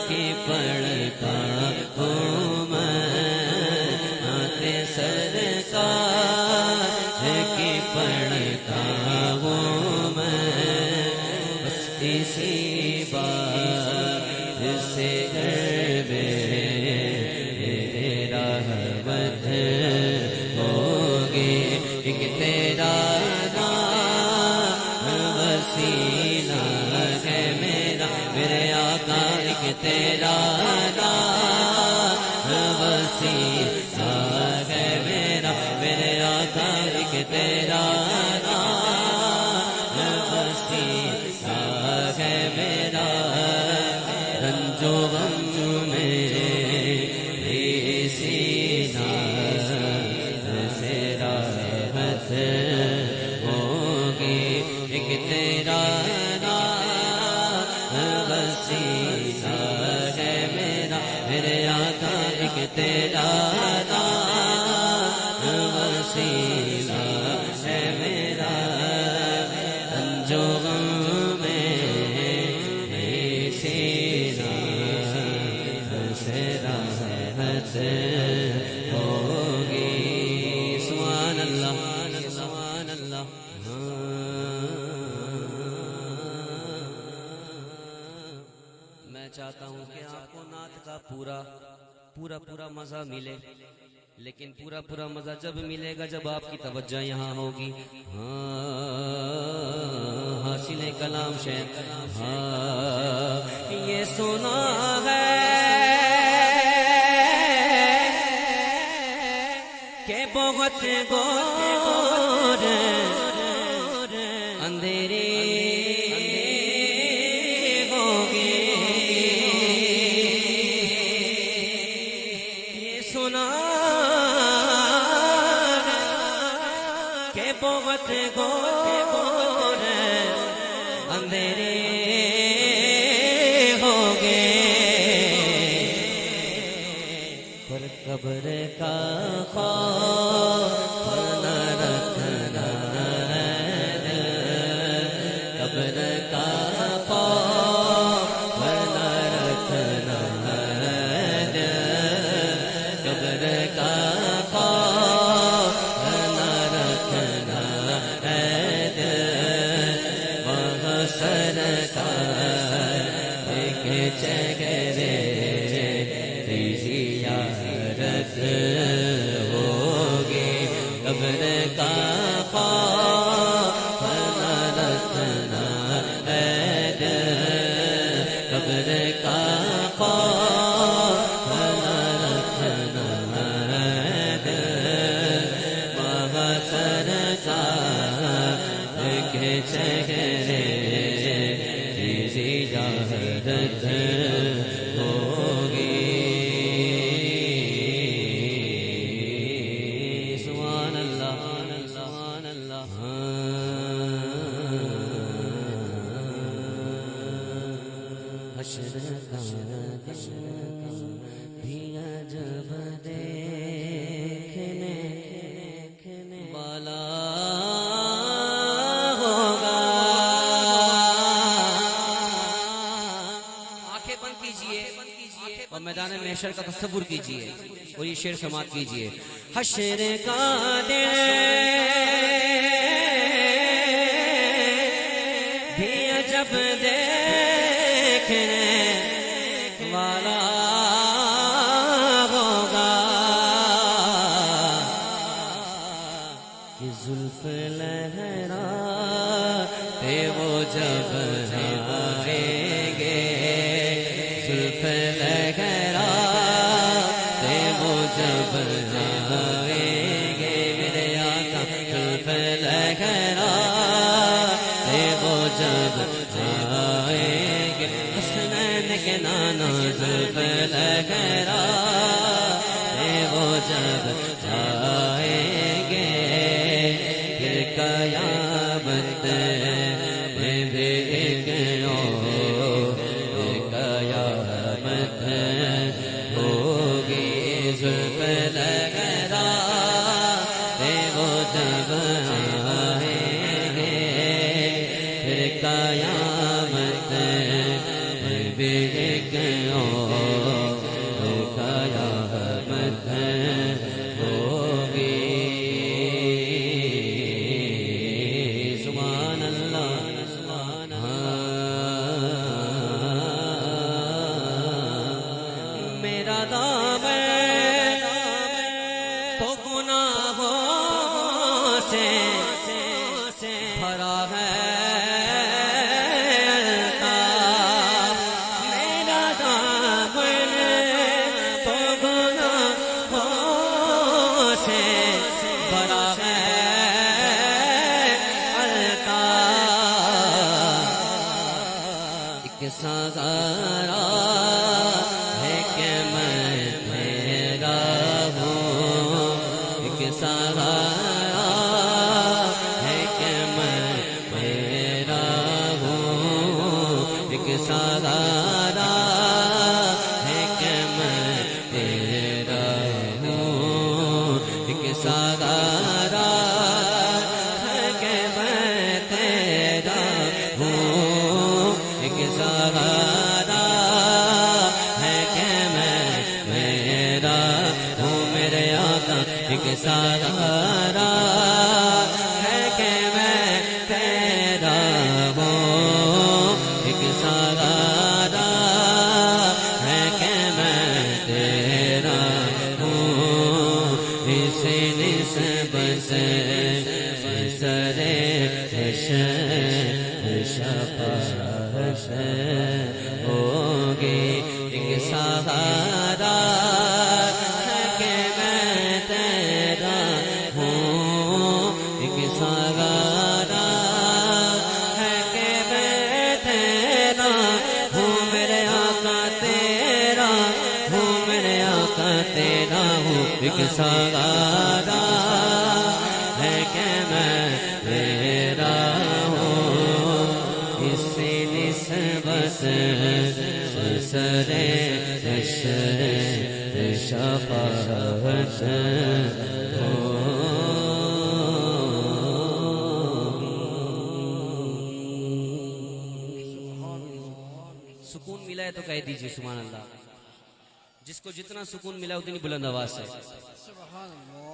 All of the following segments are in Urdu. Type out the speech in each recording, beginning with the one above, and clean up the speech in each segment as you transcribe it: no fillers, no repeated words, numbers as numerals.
کی پڑھتا ہوں میں، نعت سرکار کی پڑھتا ہوں میں، بس اسی بات سے رحمت ہوگی، ایک تیرا نام وسیلہ ہے میرا، میرے آقا ایک تیرا نام وسیلہ ہے میرا، میرے آقا ایک تیرا نام وسیلہ ہے میرا، رنج و غم میں سینہ سے راحت ہوگی، ایک تیرا نام وسیلہ ہے میرا، میرے آقا ایک تیرا نام وسیلہ ہے میرا، رنج و غم میں سینہ سے راحت ہوگی، سبحان اللہ سبحان اللہ۔ میں چاہتا ہوں کہ آپ کو نعت کا پورا مزہ ملے، لیکن پورا مزہ جب ملے گا جب آپ کی توجہ یہاں ہوگی۔ حاصل کلام شیخ یہ سنا ہے کہ بہت گور اندھیری ہوگی، یہ سنا کہ بہت گور اندھیری ہوگی، پر قبر کا خوف نہ رکھنا، قبر کا خوف نہ رکھنا، قبر کا خوف نہ رکھنا، وہاں سرکار کے چہرے زیارت ہوگی، قبر کا خوف نہ رکھنا، قبر کا خوف نہ رکھنا، وہاں سرکار کے چہرے زیارت ہوگی، سبحان اللہ سبحان اللہ۔ حشر کا دیا جب دیکھنے والا ہوگا، آنکھیں بند کیجئے اور میدان محشر کا تصور کیجئے اور یہ شعر سماعت کیجئے۔ حشر کا دن بھی جب دیکھنے والا ہوگا، کہ زلف لہراتے وہ جب آئیں گے، زلف لہراتے وہ جب آئیں گے، میرے آقا زلف لہراتے وہ جب آئیں گے، حسنین کے نانا زلف لہراتے وہ جب آئیں گے، پھر قیامت میں بھی ایک قیامت ہوگی، زلف لہراتے وہ جب آئیں گے، پھر قیامت میں بھی ایک قیامت ہوگی. سبحان اللہ سبحان اللہ. میرا دامن تو گناہوں سے بھرا ہے. میرا دامن تو گناہوں سے بھرا ہے. ایک سہارا ہے کہ میں تیرا ہوں. ایک سہارا ہے کہ میں تیرا ہوں. ایک سہارا ہے کہ میں تیرا ہوں. ایک سہارا ہے کہ میں تیرا ہوں. ایک سہارا ہے کہ میں میرا ہوں. میرے آقا ایک سہارا ہے کہ میں تیرا ہوں. ایک سہارا ہے کہ میں تیرا ہوں. اس نسبت سے سرے شفاعت ہوگی. ایک سہارا ہے کہ میں تیرا ہوں. ایک سہارا ہے کہ میں تیرا ہوں. میرے آقا تیرا ہوں. میرے آقا تیرا ہوں. ایک سہارا ہے کہ میں تیرا ہوں. اس نسبت سرے شفاعت سکون ملا ہے تو کہہ دیجیے سبحان اللہ. جس کو جتنا سکون ملا اتنی بلند آواز سے سبحان اللہ.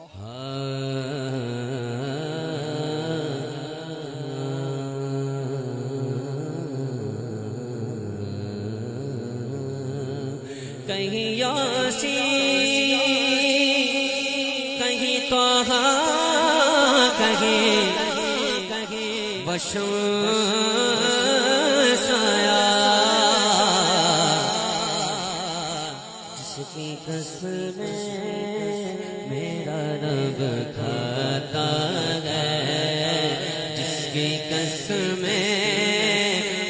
کہیں یاسین کہیں طٰہٰ کہیں بشمس آیا. جس کی قسمیں میرا رب کھاتا ہے. جس کی قسمیں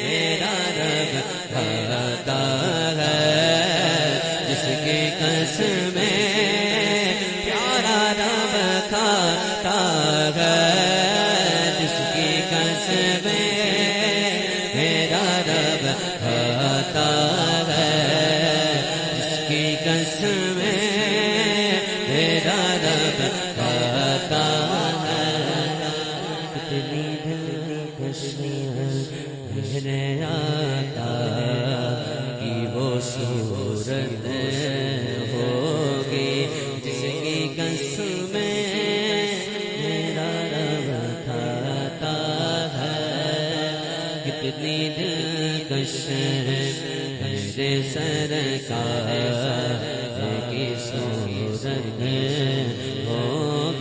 میرا رب کھاتا ہے. جس کی قسمیں پیارا رب کھاتا ہے. جس کی قسمیں میرا رب کھاتا ہے. جس کی قسمیں میرا رب کھاتا ہے. کتنی دلکشیاں میرے آقا کی وہ صورت ہوگی. جس کی قسمیں میرا رب کھاتا ہے. کتنی دلکش میرے سرکار کی صورت ہوگی.